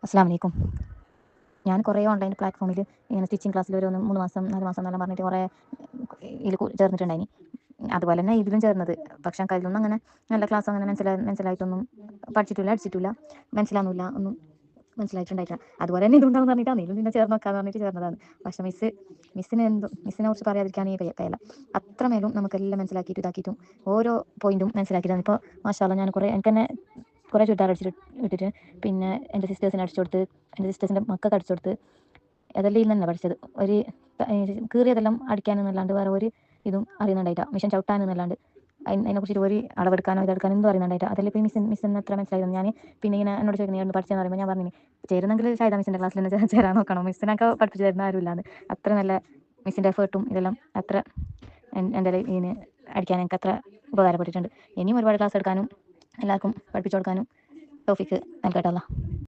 അസ്സലാമു അലൈക്കും. ഞാൻ കുറേ ഓൺലൈൻ പ്ലാറ്റ്ഫോമിൽ ഇങ്ങനെ സ്റ്റിച്ചിങ് ക്ലാസ്സിൽ ഒരു 3 മാസം 4 മാസം എന്നെല്ലാം പറഞ്ഞിട്ട് കുറേ ഇതിൽ ചേർന്നിട്ടുണ്ടായിനി. അതുപോലെ തന്നെ ഇതിലും ചേർന്നത്. പക്ഷേ കയ്യിലൊന്നും അങ്ങനെ നല്ല ക്ലാസ് അങ്ങനെ മനസ്സിലായിട്ടൊന്നും പഠിച്ചിട്ടില്ല, അടിച്ചിട്ടില്ല, മനസ്സിലാവുന്നില്ല, ഒന്നും മനസ്സിലായിട്ടുണ്ടായിട്ടില്ല. അതുപോലെ തന്നെ ഇതുണ്ടാവും പറഞ്ഞിട്ടാണ് ഇതിലും പിന്നെ ചേർന്ന് നോക്കാന്ന് പറഞ്ഞിട്ട് ചേർന്നതാണ്. പക്ഷേ മിസ്സിനെ കുറിച്ച് പറയാതിരിക്കാനേ കഴിയില്ല. അത്രമേലും നമുക്കെല്ലാം മനസ്സിലാക്കിയിട്ട് ഇതാക്കിയിട്ടും ഓരോ പോയിന്റും മനസ്സിലാക്കിയിട്ടാണ്. ഇപ്പോൾ മാഷാ അല്ലാഹ് ഞാൻ എനിക്ക് തന്നെ കുറേ ചുരിദാർ ഇട്ടിട്ട് പിന്നെ എൻ്റെ സിസ്റ്റേഴ്സിന് അടിച്ചു കൊടുത്ത്, എൻ്റെ സിസ്റ്റേഴ്സിൻ്റെ മക്കൾക്ക് അടിച്ചു കൊടുത്ത്, അതെല്ലാം ഇന്ന് തന്നെ പഠിച്ചത്. ഒരു കീറിയതെല്ലാം അടിക്കാനെന്നല്ലാണ്ട് വേറെ ഒരു ഇതും അറിയുന്നുണ്ടായിട്ട. മിഷൻ ചവിട്ടാനെന്നല്ലാണ്ട് അതിനെക്കുറിച്ചിട്ട് ഒരു അളവെടുക്കാനോ ഇതെടുക്കാനോ എന്തും അറിയുന്നുണ്ടായിട്ട. അതെല്ലാം ഇപ്പോൾ മിസ്സിന് എത്ര മനസ്സിലായിരുന്നു. ഞാൻ പിന്നെ ഇങ്ങനെ എന്നോട് ചോദിക്കുന്നത് പഠിച്ചതെന്ന് പറയുമ്പോൾ ഞാൻ പറഞ്ഞു ചേരുന്നെങ്കിൽ ഷാഹിദ മിസ്സിൻ്റെ ക്ലാസ്സിൽ തന്നെ ചേരാൻ നോക്കണം. മിസ്സിനൊക്കെ പഠിപ്പിച്ച് തരുന്ന ആരുമില്ലാന്ന്. അത്ര നല്ല മിസ്സിൻ്റെ എഫേർട്ടും ഇതെല്ലാം അത്ര എൻ്റെ ഇതിന് അടിക്കാൻ എനിക്ക് അത്ര ഉപകാരപ്പെട്ടിട്ടുണ്ട്. ഇനിയും ഒരുപാട് ക്ലാസ് എടുക്കാനും എല്ലാവർക്കും പഠിപ്പിച്ചു കൊടുക്കാനും തൗഫീക്ക് നൽകട്ടെ അല്ലാഹ്.